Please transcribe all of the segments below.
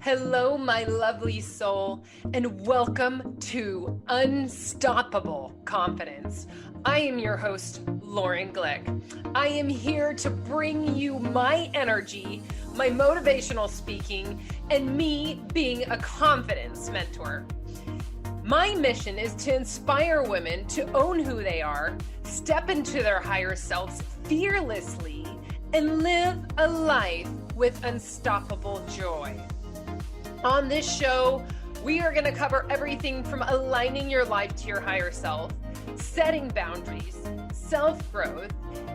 Hello, my lovely soul, and welcome to Unstoppable Confidence. I am your host, Lauren Glick. I am here to bring you my energy, my motivational speaking, and me being a confidence mentor. My mission is to inspire women to own who they are, step into their higher selves fearlessly, and live a life with unstoppable joy. On this show, we are going to cover everything from aligning your life to your higher self, setting boundaries, self-growth,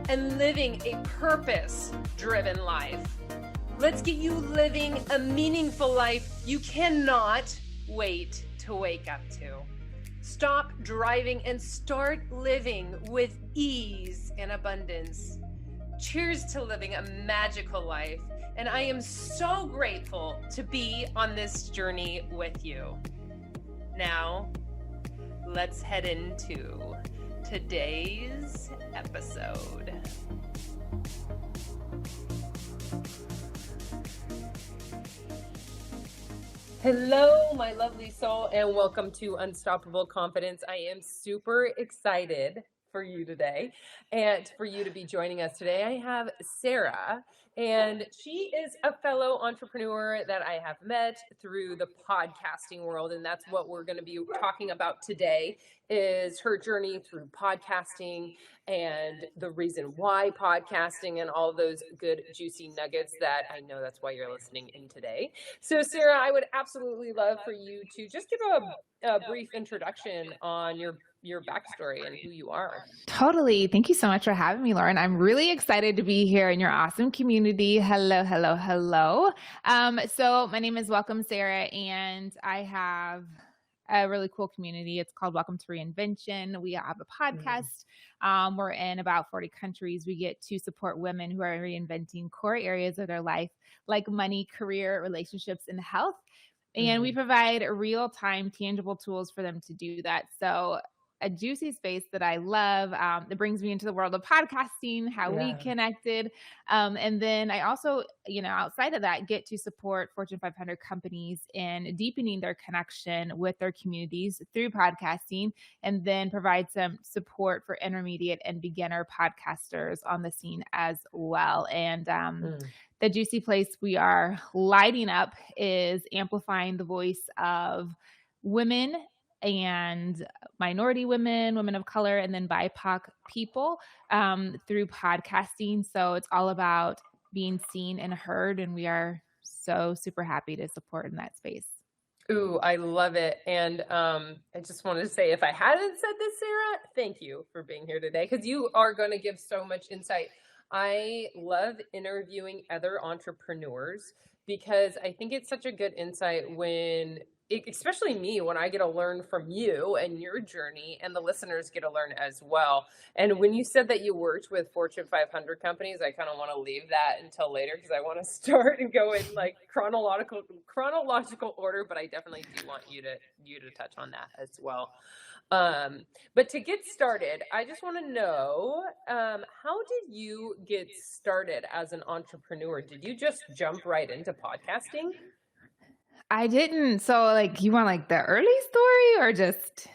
and living a purpose-driven life. Let's get you living a meaningful life you cannot wait to wake up to. Stop driving and start living with ease and abundance. Cheers to living a magical life. And I am so grateful to be on this journey with you. Now, let's head into today's episode. Hello, my lovely soul, and welcome to Unstoppable Confidence. I am super excited for you today and for you to be joining us today. I have Sarah, and she is a fellow entrepreneur that I have met through the podcasting world, and that's what we're going to be talking about today is her journey through podcasting and the reason why podcasting and all those good juicy nuggets that I know that's why you're listening in today. So Sarah, I would absolutely love for you to just give a brief introduction on your backstory and who you are. Totally. Thank you so much for having me, Lauren. I'm really excited to be here in your awesome community. Hello, hello, hello. So my name is Welcome Sarah, and I have a really cool community. It's called Welcome to Reinvention. We have a podcast. We're in about 40 countries. We get to support women who are reinventing core areas of their life, like money, career, relationships, and health. And we provide real-time, tangible tools for them to do that. So a juicy space that I love. That brings me into the world of podcasting, how we connected. And then I also, outside of that, get to support Fortune 500 companies in deepening their connection with their communities through podcasting, and then provide some support for intermediate and beginner podcasters on the scene as well. And the juicy place we are lighting up is amplifying the voice of women and minority women, women of color, and then BIPOC people through podcasting. So it's all about being seen and heard, and we are so super happy to support in that space. Ooh, I love it. And I just wanted to say, if I hadn't said this, Sarah, thank you for being here today, because you are going to give so much insight. I love interviewing other entrepreneurs because I think it's such a good insight especially me, when I get to learn from you and your journey, and the listeners get to learn as well. And when you said that you worked with Fortune 500 companies, I kind of want to leave that until later because I want to start and go in like chronological order, but I definitely do want you to touch on that as well. But to get started, I just want to know, how did you get started as an entrepreneur? Did you just jump right into podcasting? I didn't. So you want the early story or just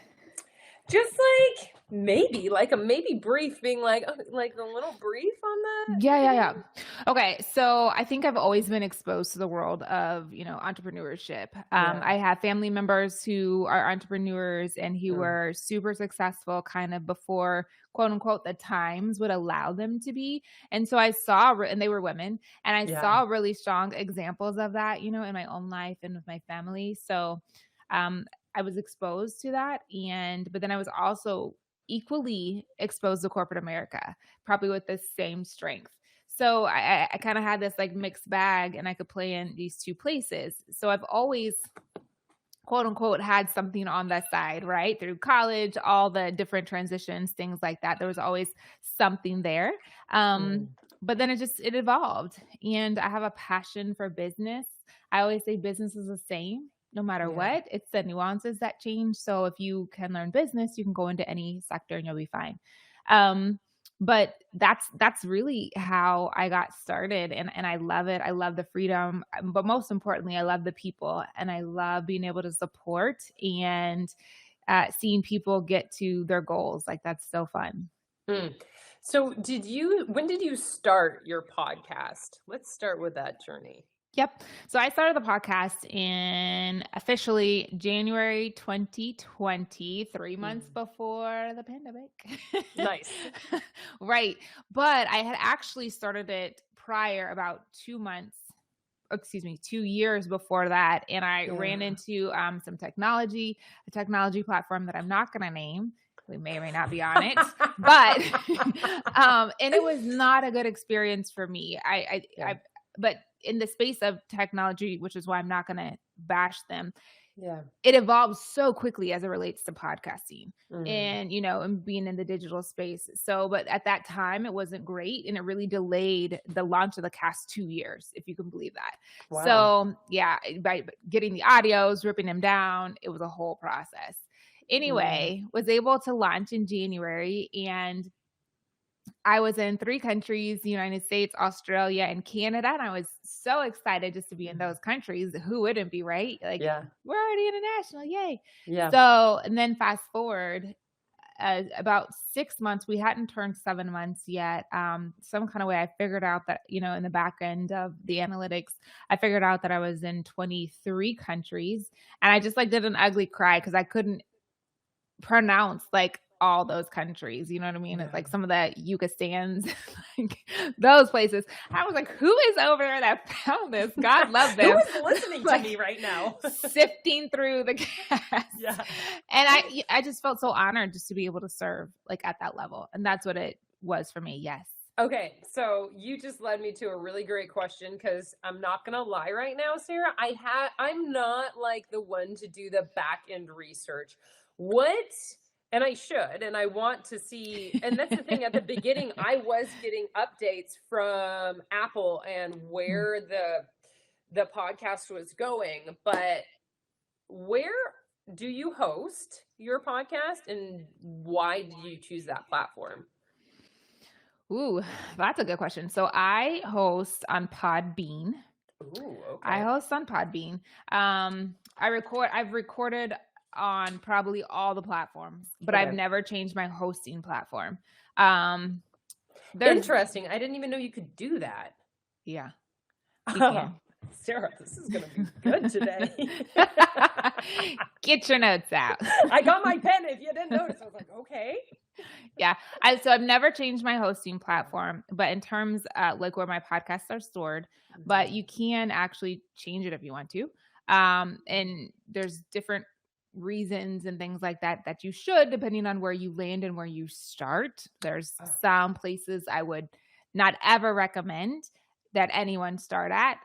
maybe a brief, being a little brief on that? Yeah. Okay. So I think I've always been exposed to the world of, entrepreneurship. I have family members who are entrepreneurs and who were super successful kind of before, quote unquote, the times would allow them to be. And so I saw, and they were women, and I saw really strong examples of that, in my own life and with my family. So I was exposed to that. But then I was also equally exposed to corporate America, probably with the same strength. So I kind of had this mixed bag, and I could play in these two places. So I've always, quote unquote, had something on that side, right? Through college, all the different transitions, things like that. There was always something there. But then it evolved, and I have a passion for business. I always say business is the same. No matter what, it's the nuances that change. So if you can learn business, you can go into any sector and you'll be fine. But that's really how I got started, and I love it. I love the freedom, but most importantly, I love the people, and I love being able to support and seeing people get to their goals. Like, that's so fun. Hmm. So when did you start your podcast? Let's start with that journey. Yep. So I started the podcast in officially January 2020, 3 months before the pandemic. Nice. Right. But I had actually started it prior, about 2 years before that. And I ran into a technology platform that I'm not going to name. We may or may not be on it, but and it was not a good experience for me. But in the space of technology, which is why I'm not going to bash them, it evolves so quickly as it relates to podcasting and, and being in the digital space. So, but at that time it wasn't great, and it really delayed the launch of the cast 2 years, if you can believe that. Wow. So yeah, by getting the audios, ripping them down, it was a whole process. Anyway, was able to launch in January, and I was in 3 countries, the United States, Australia, and Canada. And I was so excited just to be in those countries. Who wouldn't be, right? Like, we're already international. Yay. Yeah. So, and then fast forward about 6 months, we hadn't turned 7 months yet. Some kind of way I figured out that, in the back end of the analytics, I figured out that I was in 23 countries, and I just did an ugly cry because I couldn't pronounce all those countries, you know what I mean? It's like some of the Yucastans, those places. I was like, who is over there that found this? God love them. Who is listening to me right now? Sifting through the cast. Yeah. And I just felt so honored just to be able to serve at that level. And that's what it was for me. Yes. Okay. So you just led me to a really great question, because I'm not going to lie right now, Sarah. I'm not the one to do the back end research. And I should, and I want to see, and that's the thing, at the beginning, I was getting updates from Apple and where the podcast was going, but where do you host your podcast, and why did you choose that platform? Ooh, that's a good question. So I host on Podbean. Ooh, okay. I host on Podbean. I've recorded on probably all the platforms, but I've never changed my hosting platform. Interesting. I didn't even know you could do that. Yeah. Sarah, this is going to be good today. Get your notes out. I got my pen. If you didn't notice, I was like, okay. Yeah. So I've never changed my hosting platform, but in terms where my podcasts are stored, but you can actually change it if you want to. And there's different reasons and things like that you should, depending on where you land and where you start. There's some places I would not ever recommend that anyone start at,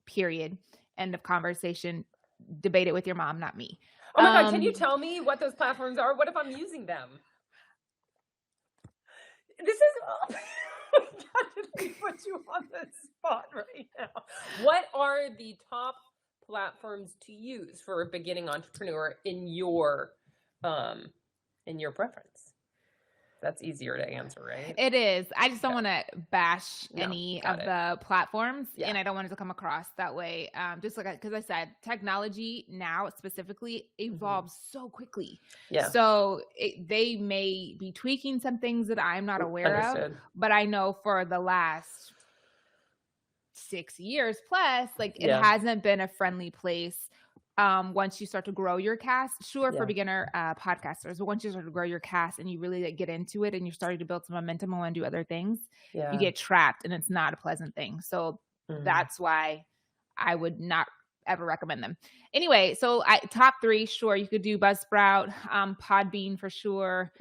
period. End of conversation. Debate it with your mom, not me. Oh my God, can you tell me what those platforms are? What if I'm using them? This is I put you on the spot right now. What are the top platforms to use for a beginning entrepreneur in your preference? That's easier to answer, right? It is. I just don't want to bash any of the platforms, and I don't want it to come across that way. Just because I said, technology now specifically evolves so quickly. Yeah. So they may be tweaking some things that I'm not aware of, but I know for the last 6 years plus, it hasn't been a friendly place. Once you start to grow your cast, for beginner podcasters, but once you start to grow your cast and you really get into it and you're starting to build some momentum and want to do other things, you get trapped, and it's not a pleasant thing. So that's why I would not ever recommend them. Anyway, so top 3, sure, you could do Buzzsprout, Podbean for sure.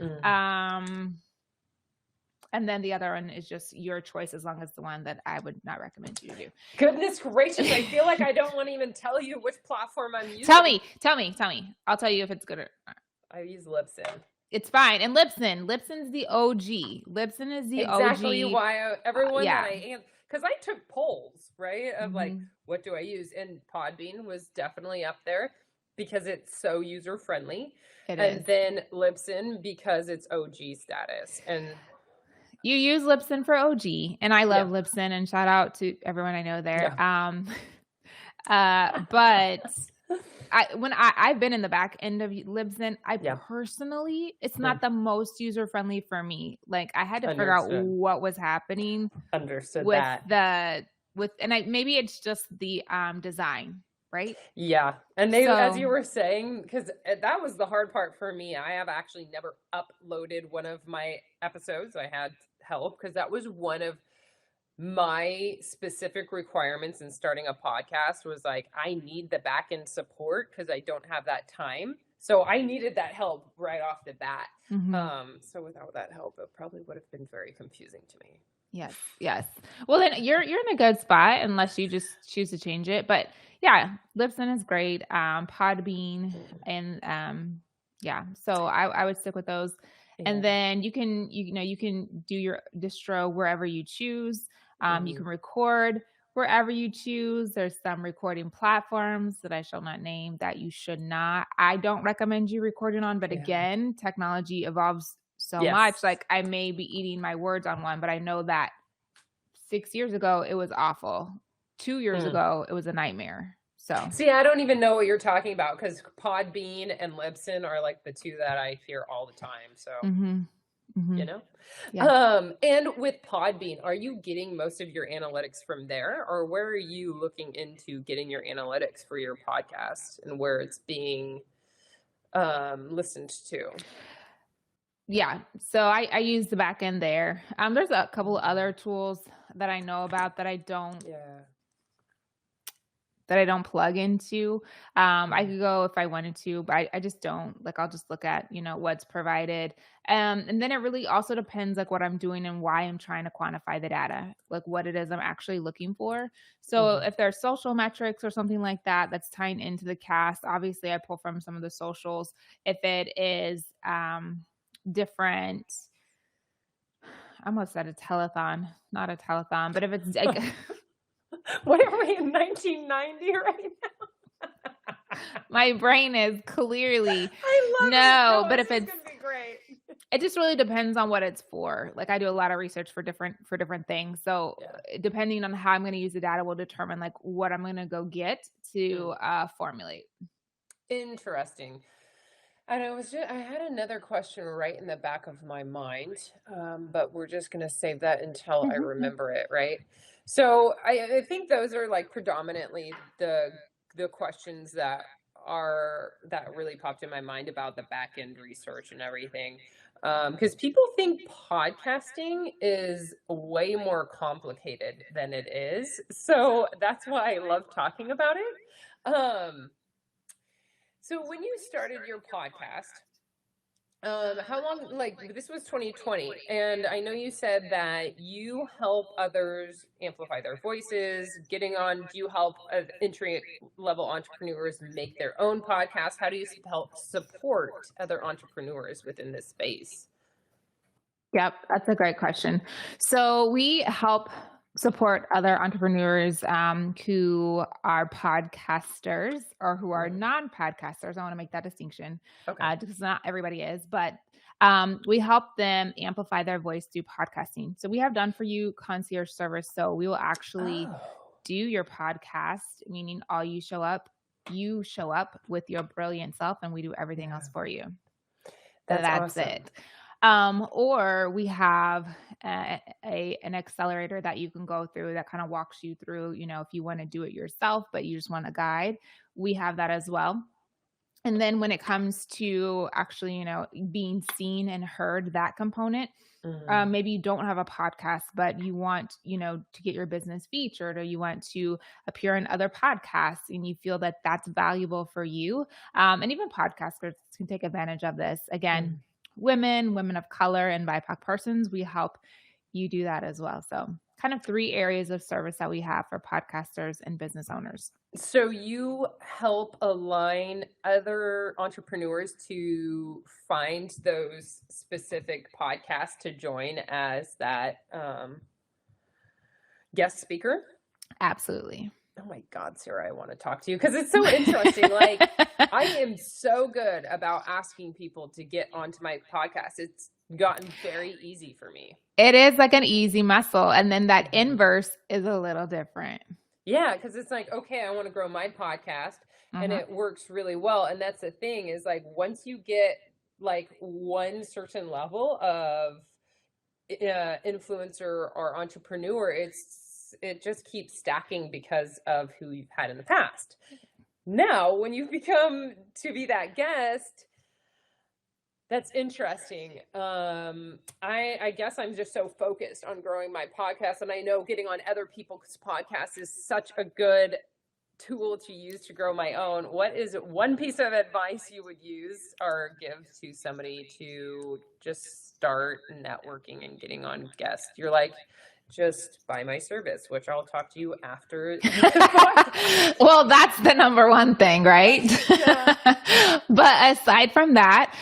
And then the other one is just your choice, as long as the one that I would not recommend you to do. Goodness gracious. I feel like I don't want to even tell you which platform I'm using. Tell me. I'll tell you if it's good or not. I use Libsyn. It's fine. And Libsyn's the OG. Libsyn is the OG. Exactly why everyone that I am, because I took polls, right? Of what do I use? And Podbean was definitely up there because it's so user friendly. And then Libsyn because it's OG status. And You use Libsyn for OG, and I love Yeah. Libsyn, and shout out to everyone I know there. Yeah. But I've been in the back end of Libsyn, I Yeah. personally, it's Mm. not the most user friendly for me. Like I had to figure out Understood. what was happening Understood with that. maybe it's just the design, right? Yeah. And they, as you So, were saying, because that was the hard part for me. I have actually never uploaded one of my episodes. I had help because that was one of my specific requirements in starting a podcast was like, I need the back end support because I don't have that time. So I needed that help right off the bat. So without that help, it probably would have been very confusing to me. yes, yes. Well, then you're in a good spot unless you just choose to change it. But yeah, Libsyn is great. Podbean and yeah. So I would stick with those. Yeah. And then you can do your distro wherever you choose. You can record wherever you choose. There's some recording platforms that I shall not name that you should not. I don't recommend you recording on, but Yeah. again, technology evolves so Yes. much. Like I may be eating my words on one, but I know that 6 years ago it was awful. 2 years ago it was a nightmare. So see, I don't even know what you're talking about because Podbean and Libsyn are like the two that I hear all the time. So you know. Yeah. And with Podbean, are you getting most of your analytics from there, or where are you looking into getting your analytics for your podcast and where it's being listened to? Yeah. So I use the back end there. There's a couple of other tools that I know about that I don't plug into. I could go if I wanted to, but I just don't. Like I'll just look at, what's provided. And then it really also depends like what I'm doing and why I'm trying to quantify the data, like what it is I'm actually looking for. So if there's social metrics or something like that that's tying into the cast, obviously I pull from some of the socials. If it is different, I almost said a telethon, not a telethon, but if it's like what are we in 1990 right now? My brain is clearly I love no, it. but if it's gonna be great. It just really depends on what it's for. Like I do a lot of research for different things. So depending on how I'm going to use the data will determine like what I'm going to go get to formulate. Interesting. And I had another question right in the back of my mind, but we're just going to save that until I remember it, right? So I think those are like predominantly the questions that really popped in my mind about the back end research and everything. Because people think podcasting is way more complicated than it is. So that's why I love talking about it. So when you started your podcast, how long, like this was 2020, and I know you said that you help others amplify their voices, do you help entry-level entrepreneurs make their own podcasts? How do you help support other entrepreneurs within this space? Yep, that's a great question. So we help support other entrepreneurs who are podcasters or who are non-podcasters. I want to make that distinction because not everybody is, but we help them amplify their voice through podcasting. So we have done for you concierge service. So we will actually do your podcast, meaning you show up with your brilliant self and we do everything else for you. That's awesome. It. Or we have an accelerator that you can go through that kind of walks you through, if you want to do it yourself, but you just want a guide, we have that as well. And then when it comes to actually, being seen and heard, that component, maybe you don't have a podcast, but you want, to get your business featured, or you want to appear in other podcasts and you feel that that's valuable for you. And even podcasters can take advantage of this. Again, women of color, and BIPOC persons, we help you do that as well. So kind of 3 areas of service that we have for podcasters and business owners. So you help align other entrepreneurs to find those specific podcasts to join as that guest speaker? Absolutely. Oh my God, Sarah, I want to talk to you because it's so interesting. Like I am so good about asking people to get onto my podcast. gotten very easy for me. It is like an easy muscle. And then that inverse is a little different. Yeah, because it's like, okay, I want to grow my podcast and it works really well. And that's the thing is like once you get like one certain level of influencer or entrepreneur, it just keeps stacking because of who you've had in the past. Now, when you've become to be that guest, that's interesting. I guess I'm just so focused on growing my podcast, and I know getting on other people's podcasts is such a good tool to use to grow my own. What is one piece of advice you would use or give to somebody to just start networking and getting on guests? You're like, just buy my service, which I'll talk to you after. Well, that's the number one thing, right? Yeah. But aside from that,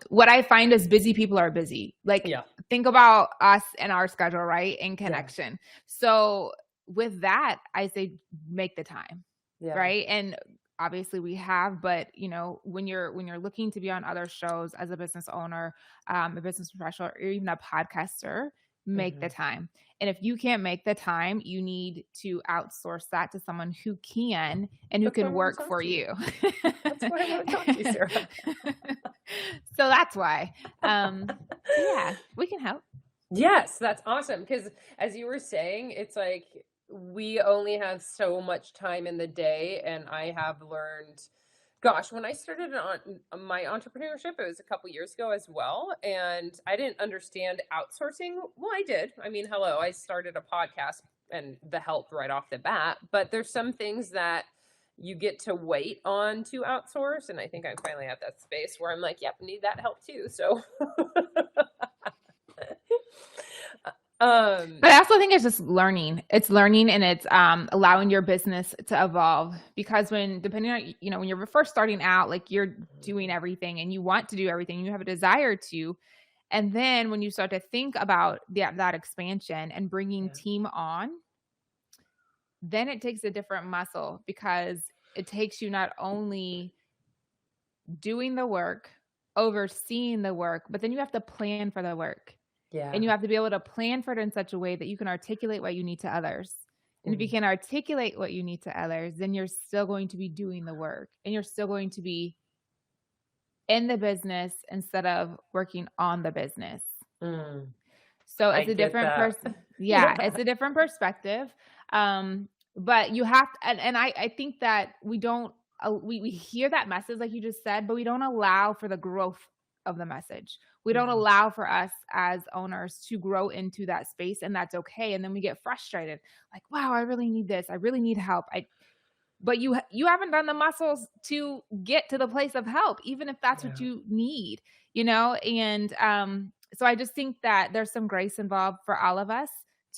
what I find is busy people are busy. Like, think about us and our schedule, right? In connection. Yeah. So with that, I say make the time, right? And obviously we have, but you know, when you're looking to be on other shows as a business owner, a business professional, or even a podcaster, make the time. And if you can't make the time, you need to outsource that to someone who can and who can work for you. That's why I want to talk to you, Sarah. So that's why. Yeah, we can help. Yes, that's awesome. Because as you were saying, it's like we only have so much time in the day. And I have learned, gosh, when I started on my entrepreneurship, it was a couple years ago as well. And I didn't understand outsourcing. Well, I did. I mean, hello, I started a podcast and the help right off the bat. But there's some things that you get to wait on to outsource. And I think I'm finally at that space where I'm like, yep, need that help too. So but I also think it's just learning. It's learning and it's allowing your business to evolve, because depending on, you know, when you're first starting out, like you're doing everything and you want to do everything, you have a desire to. And then when you start to think about that expansion and bringing team on, then it takes a different muscle, because it takes you not only doing the work, overseeing the work, but then you have to plan for the work. Yeah. And you have to be able to plan for it in such a way that you can articulate what you need to others. And if you can articulate what you need to others, then you're still going to be doing the work and you're still going to be in the business instead of working on the business. So it's a different person. Yeah, it's a different perspective. But you have to, and I think that we don't, we hear that message like you just said, but we don't allow for the growth of the message. We don't allow for us as owners to grow into that space, and that's okay. And then we get frustrated, like, wow, I really need this. I really need help. But you haven't done the muscles to get to the place of help, even if that's what you need, you know? And so I just think that there's some grace involved for all of us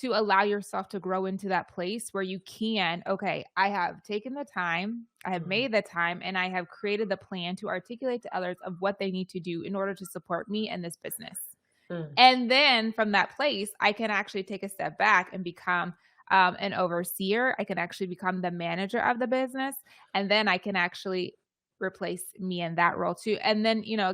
to allow yourself to grow into that place where you can, okay, I have taken the time, I have made the time, and I have created the plan to articulate to others of what they need to do in order to support me and this business. And then from that place, I can actually take a step back and become an overseer. I can actually become the manager of the business. And then I can actually replace me in that role too. And then, you know,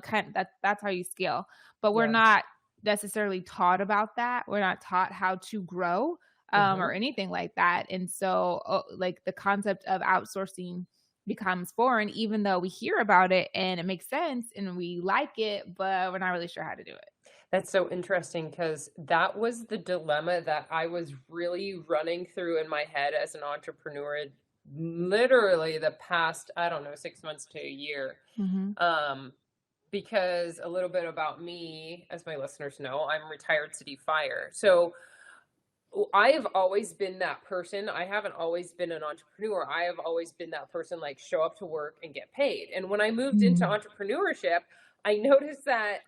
that's how you scale. But we're not necessarily taught about that. We're not taught how to grow or anything like that. And so like the concept of outsourcing becomes foreign, even though we hear about it and it makes sense and we like it, but we're not really sure how to do it. That's so interesting, because that was the dilemma that I was really running through in my head as an entrepreneur, literally the past, 6 months to a year. Because a little bit about me, as my listeners know, I'm retired city fire. So I have always been that person. I haven't always been an entrepreneur. I have always been that person, like, show up to work and get paid. And when I moved into entrepreneurship, I noticed that,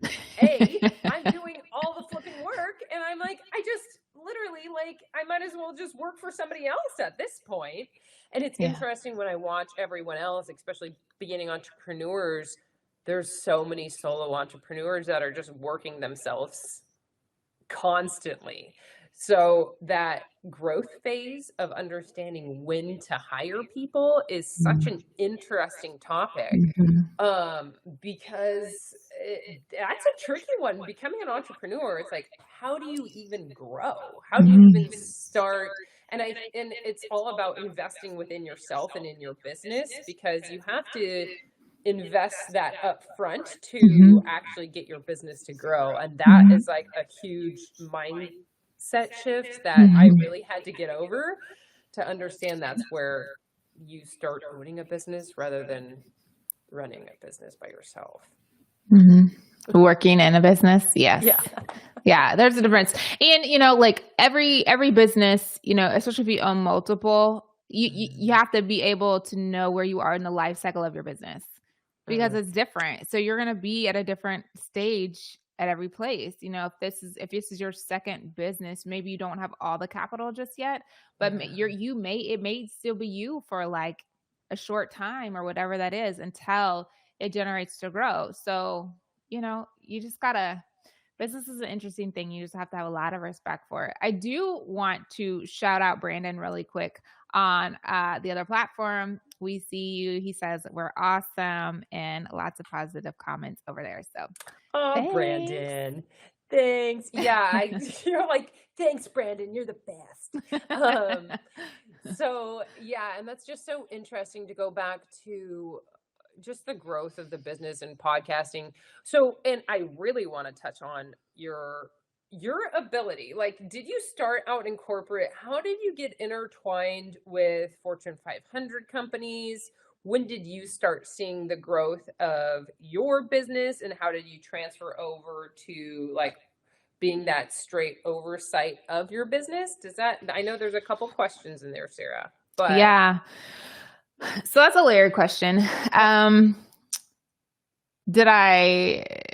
I'm doing all the flipping work. And I'm like, I just literally, like, I might as well just work for somebody else at this point. And it's interesting when I watch everyone else, especially beginning entrepreneurs, there's so many solo entrepreneurs that are just working themselves constantly. So that growth phase of understanding when to hire people is such an interesting topic, because that's a tricky one. Becoming an entrepreneur, it's like, how do you even grow? How do you even Mhm. start? And it's all about investing within yourself and in your business, because you have to invest that up front to Mhm. actually get your business to grow. And that Mhm. is like a huge mindset shift that I Mhm. really had to get over, to understand that's where you start owning a business rather than running a business by yourself. Mhm. Working in a business, yes. Yeah. Yeah, there's a difference. And like every business, especially if you own multiple, you Mm, have to be able to know where you are in the life cycle of your business because mm, it's different. So you're going to be at a different stage at every place. If this is your second business, maybe you don't have all the capital just yet, but yeah. it may still be you for like a short time or whatever that is until it generates to grow. So, you just gotta business is an interesting thing. You just have to have a lot of respect for it. I do want to shout out Brandon really quick on the other platform. We see you. He says we're awesome and lots of positive comments over there. So Oh, thanks. Brandon. Thanks. Yeah, you're like, thanks, Brandon. You're the best. So yeah, and that's just so interesting to go back to just the growth of the business and podcasting. So, and I really want to touch on your ability. Like, did you start out in corporate? How did you get intertwined with Fortune 500 companies? When did you start seeing the growth of your business, and how did you transfer over to like being that straight oversight of your business? Does that, I know there's a couple questions in there, Sarah, but Yeah. So that's a layered question. Um,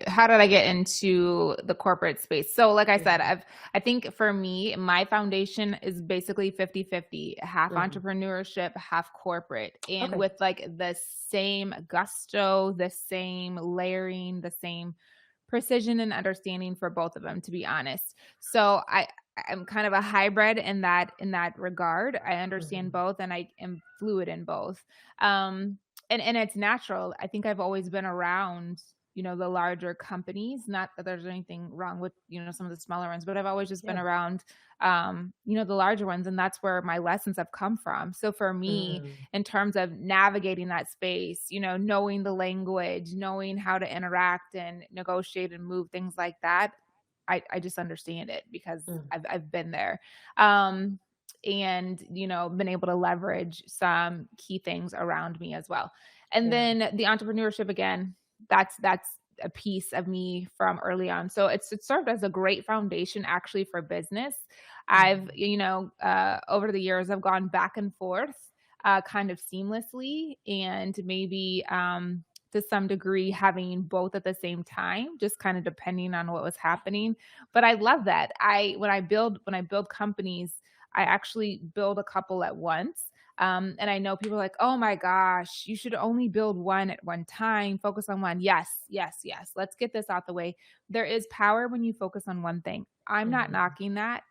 how did I get into the corporate space? So like I said, mhm, I think for me, my foundation is basically 50-50, half mhm. entrepreneurship, half corporate. And Okay. with like the same gusto, the same layering, the same precision and understanding for both of them, to be honest. So I'm kind of a hybrid in that regard. I understand Mhm. both and I am fluid in both. And it's natural. I think I've always been around, the larger companies. Not that there's anything wrong with, some of the smaller ones, but I've always just been Yeah. around the larger ones. And that's where my lessons have come from. So for me, Mm, in terms of navigating that space, knowing the language, knowing how to interact and negotiate and move things like that, I just understand it because mm, I've been there. Um, and been able to leverage some key things around me as well. And yeah. then the entrepreneurship again, that's a piece of me from early on. So it served as a great foundation actually for business. I've, Mm, over the years, I've gone back and forth kind of seamlessly and maybe to some degree having both at the same time, just kind of depending on what was happening. But I love that. When I build companies, I actually build a couple at once. And I know people are like, oh my gosh, you should only build one at one time, focus on one. Yes, yes, yes. Let's get this out the way. There is power when you focus on one thing. I'm not mhm, knocking that.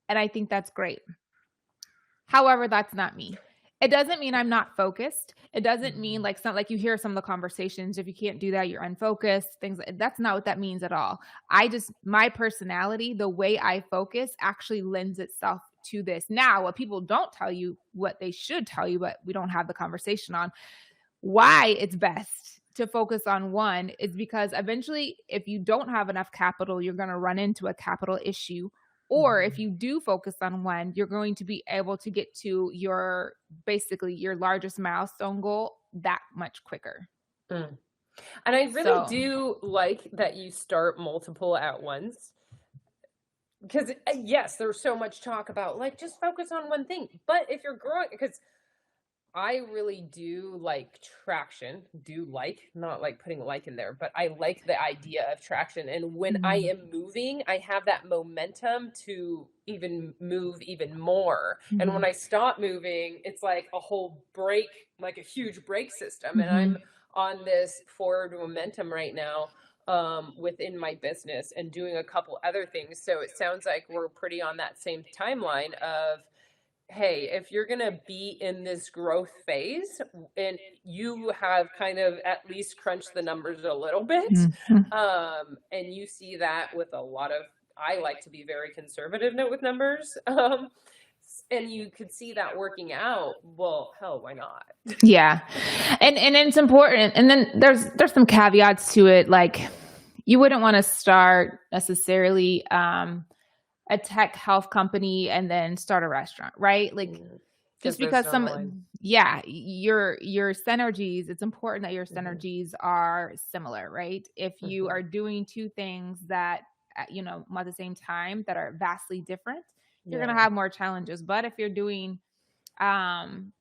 And I think that's great. However, that's not me. It doesn't mean I'm not focused. It doesn't mean mhm, like it's not like you hear some of the conversations. If you can't do that, you're unfocused. That's not what that means at all. My personality, the way I focus actually lends itself to this. Now, what people don't tell you, what they should tell you, but we don't have the conversation on why it's best to focus on one is because eventually, if you don't have enough capital, you're going to run into a capital issue. Or if mhm, you do focus on one, you're going to be able to get to your largest milestone goal that much quicker. mm. And I really So, do like that you start multiple at once, because yes, there's so much talk about like just focus on one thing. But if you're growing, because I really do like traction, do like, not like putting like in there, but I like the idea of traction. And when I mhm, am moving, I have that momentum to even move even more. And when mhm, I stop moving, it's like a whole break, like a huge brake system. And I'm mhm, on this forward momentum right now within my business and doing a couple other things. So it sounds like we're pretty on that same timeline of hey, if you're going to be in this growth phase and you have kind of at least crunched the numbers a little bit, Mhm. and you see that with a lot of, I like to be very conservative with numbers, and you could see that working out, well, hell, why not? Yeah. And it's important. And then there's some caveats to it. Like you wouldn't want to start necessarily a tech health company and then start a restaurant, right? Like just Because those because don't align. your synergies, it's important that your Mhm. synergies are similar, right? If you Mhm. are doing two things that at the same time that are vastly different, you're going Yeah. to have more challenges. But if you're doing um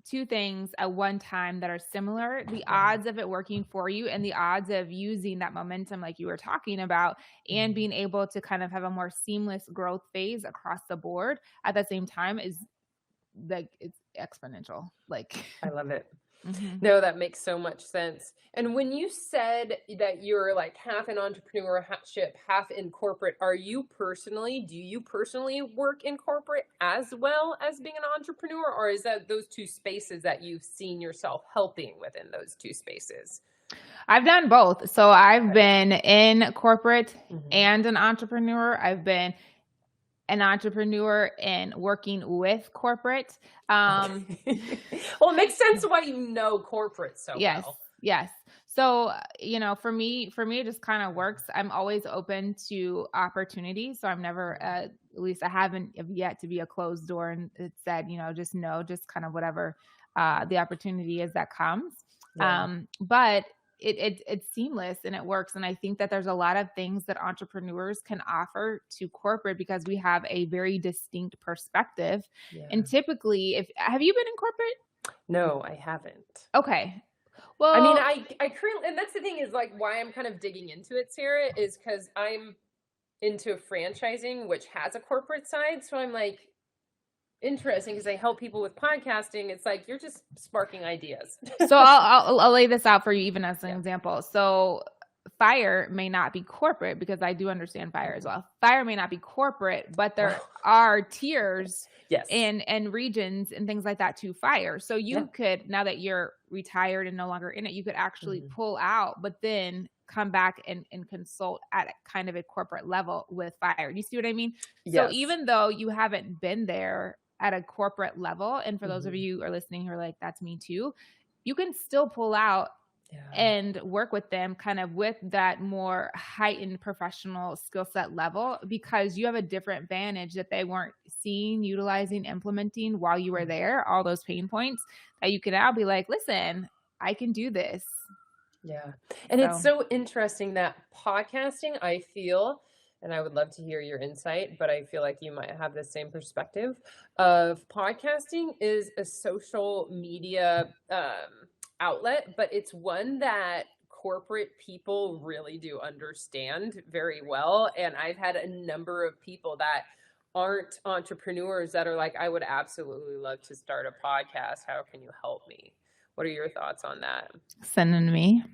two things at one time that are similar, the Yeah. odds of it working for you and the odds of using that momentum, like you were talking about, and Mhm. being able to kind of have a more seamless growth phase across the board at the same time is like it's exponential. Like, I love it. mhm. No, that makes so much sense. And when you said that you're like half in entrepreneurship, half in corporate, do you personally work in corporate as well as being an entrepreneur? Or is that those two spaces that you've seen yourself helping within those two spaces? I've done both. So I've been in corporate Mhm. and an entrepreneur. I've been an entrepreneur and working with corporate. Um, Okay. Well, it makes sense why you know corporate so Yes, well. yes. So, for me, it just kind of works. I'm always open to opportunity. So I'm never, at least I haven't have yet to be a closed door and it said, just no, just kind of whatever the opportunity is that comes. Yeah. But it's seamless and it works. And I think that there's a lot of things that entrepreneurs can offer to corporate because we have a very distinct perspective. Yeah. And typically, if have you been in corporate? No, I haven't. Okay. I mean, Well, I currently, and that's the thing is like why I'm kind of digging into it, Sarah, is because I'm into franchising, which has a corporate side. So I'm like, interesting because I help people with podcasting. It's like you're just sparking ideas. So I'll lay this out for you even as an Yeah. example. So fire may not be corporate because I do understand fire as Mhm. well. Fire may not be corporate, but there Wow. are tiers Yes. and regions and things like that to fire. So Yeah. you could, now that you're retired and no longer in it, you could actually Mhm. pull out, but then come back and consult at kind of a corporate level with fire. You see what I mean? So Yes. even though you haven't been there at a corporate level, and for those of Mhm. you who are listening who are like, that's me too, you can still pull out Yeah. and work with them kind of with that more heightened professional skill set level because you have a different advantage that they weren't seeing, utilizing, implementing while you were Mhm. there, all those pain points that you can now be like, listen, I can do this. Yeah. And it's So so interesting that podcasting, I feel, and I would love to hear your insight, but I feel like you might have the same perspective of podcasting is a social media outlet, but it's one that corporate people really do understand very well. And I've had a number of people that aren't entrepreneurs that are like, I would absolutely love to start a podcast. How can you help me? What are your thoughts on that? send them to me.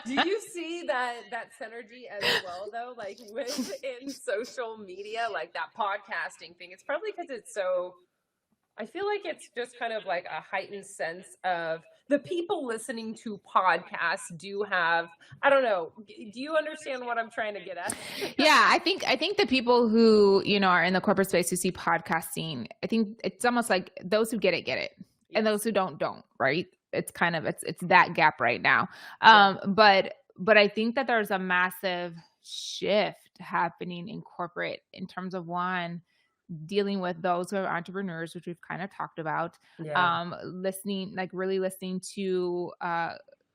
Do you see that synergy as well though? Like within social media, like that podcasting thing. It's probably because it's so I feel like it's just kind of like a heightened sense of the people listening to podcasts do have, I don't know. Do you understand what I'm trying to get at? Yeah, I think the people who, are in the corporate space who see podcasting, I think it's almost like those who get it. And Yes. those who don't, right? It's kind of it's that gap right now. Yeah. But I think that there's a massive shift happening in corporate in terms of one dealing with those who are entrepreneurs, which we've kind of talked about, Yeah. really listening to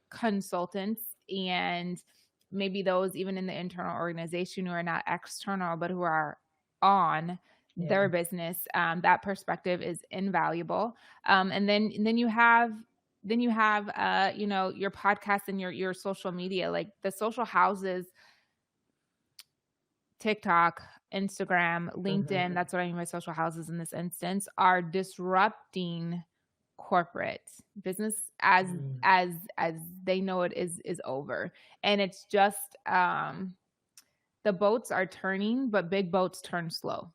consultants and maybe those even in the internal organization who are not external but who are on Yeah. their business. That perspective is invaluable. And then you have your podcast and your social media, like the social houses, TikTok, Instagram, LinkedIn, Mhm. that's what I mean by social houses in this instance, are disrupting corporate business as Mm. as as they know it is over. And it's just the boats are turning, but big boats turn slow.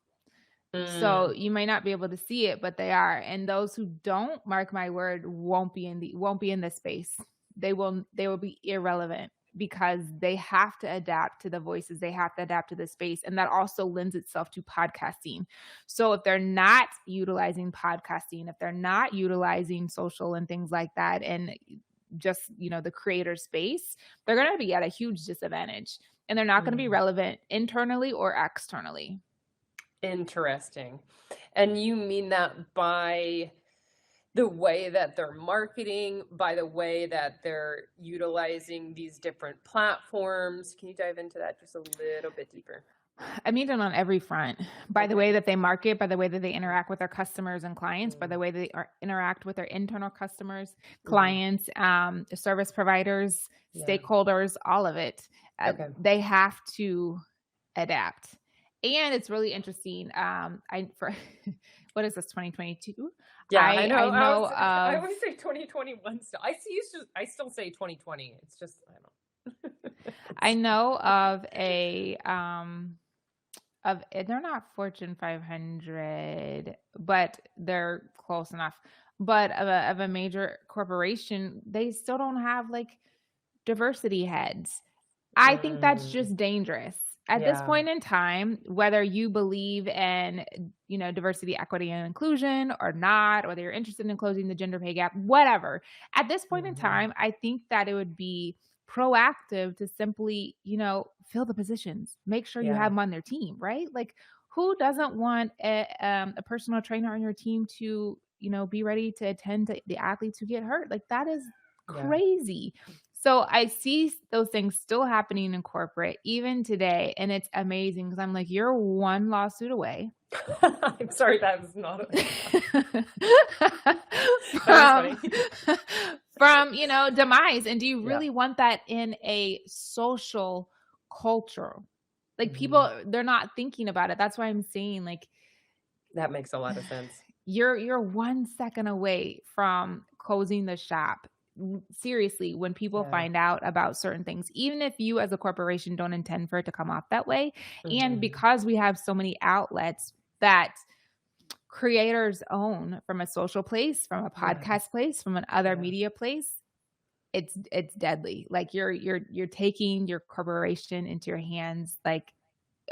So you might not be able to see it, but they are. And those who don't, mark my word, won't be in this space. They will be irrelevant because they have to adapt to the voices. They have to adapt to the space. And that also lends itself to podcasting. So if they're not utilizing podcasting, if they're not utilizing social and things like that, and just, the creator space, they're going to be at a huge disadvantage, and they're not going to be relevant internally or externally. Interesting. And you mean that by the way that they're marketing, by the way that they're utilizing these different platforms? Can you dive into that just a little bit deeper? I mean it on every front, by the way that they market, by the way that they interact with their customers and clients, by the way they interact with their internal customers, clients, service providers, stakeholders, all of it. They have to adapt. And it's really interesting. What is this, 2022? Yeah, I know. I always say 2021 still. I still say 2020. It's just, I don't know. I know of they're not Fortune 500, but they're close enough. But of a major corporation, they still don't have like diversity heads. I think that's just dangerous. At this point in time, whether you believe in, diversity, equity, and inclusion or not, whether you're interested in closing the gender pay gap, whatever, at this point in time, I think that it would be proactive to simply, fill the positions, make sure you have them on their team, right? Like, who doesn't want a personal trainer on your team to, be ready to attend to the athletes who get hurt? Like, that is crazy. So I see those things still happening in corporate even today. And it's amazing because I'm like, you're one lawsuit away. I'm sorry, that was not from, demise. And do you really want that in a social culture? Like people, they're not thinking about it. That's why I'm saying, like, that makes a lot of sense. You're 1 second away from closing the shop. Seriously, when people find out about certain things, even if you as a corporation don't intend for it to come off that way, and because we have so many outlets that creators own, from a social place, from a podcast place, from an other media place, it's deadly. Like you're taking your corporation into your hands, like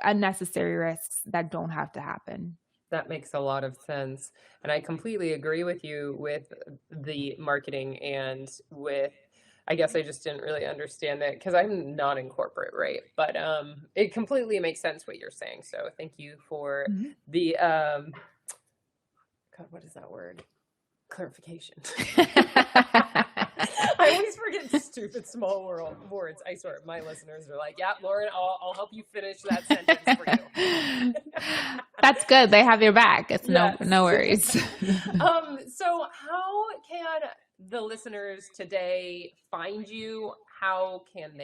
unnecessary risks that don't have to happen. That makes a lot of sense. And I completely agree with you with the marketing and with, I guess I just didn't really understand that because I'm not in corporate, right? But it completely makes sense what you're saying. So thank you for the, God, what is that word? Clarification. I always forget stupid small words. I swear, my listeners are like, yeah, Lauren, I'll help you finish that sentence for you. That's good. They have your back. It's no worries. So how can the listeners today find you? How can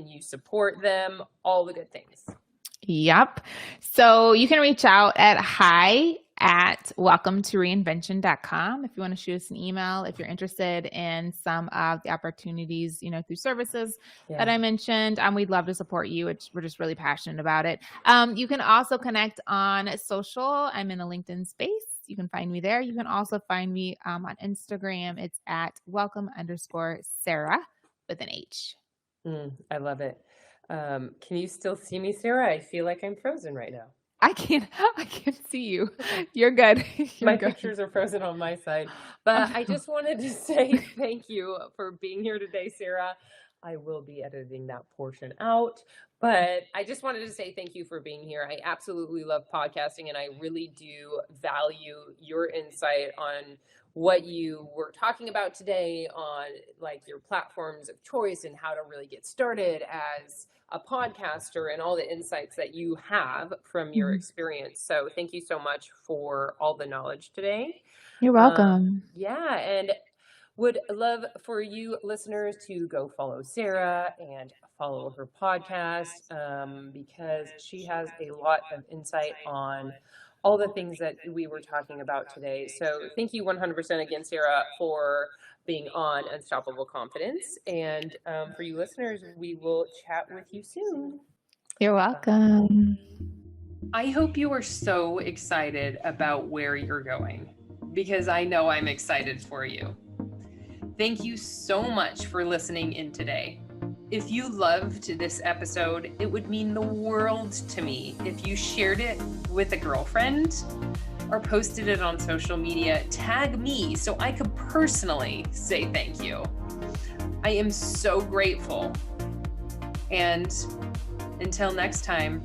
you support them? All the good things. Yep. So you can reach out at hi@welcometoreinvention.com if you want to shoot us an email, if you're interested in some of the opportunities, through services that I mentioned. We'd love to support you. We're just really passionate about it. You can also connect on social. I'm in the LinkedIn space. You can find me there. You can also find me on Instagram. It's at welcome_Sarah with an H. I love it. Can you still see me, Sarah? I feel like I'm frozen right now. I can see you. You're good. My pictures are frozen on my side. But I just wanted to say thank you for being here today, Sarah. I will be editing that portion out. But I just wanted to say thank you for being here. I absolutely love podcasting, and I really do value your insight on what you were talking about today on like your platforms of choice and how to really get started as a podcaster and all the insights that you have from your experience. So thank you so much for all the knowledge today. You're welcome. And would love for you listeners to go follow Sarah and follow her podcast because she has a lot of insight on all the things that we were talking about today. So thank you 100% again, Sarah, for being on Unstoppable Confidence. And for you listeners, we will chat with you soon. You're welcome. I hope you are so excited about where you're going, because I know I'm excited for you. Thank you so much for listening in today. If you loved this episode, it would mean the world to me if you shared it with a girlfriend or posted it on social media. Tag me so I could personally say thank you. I am so grateful. And until next time,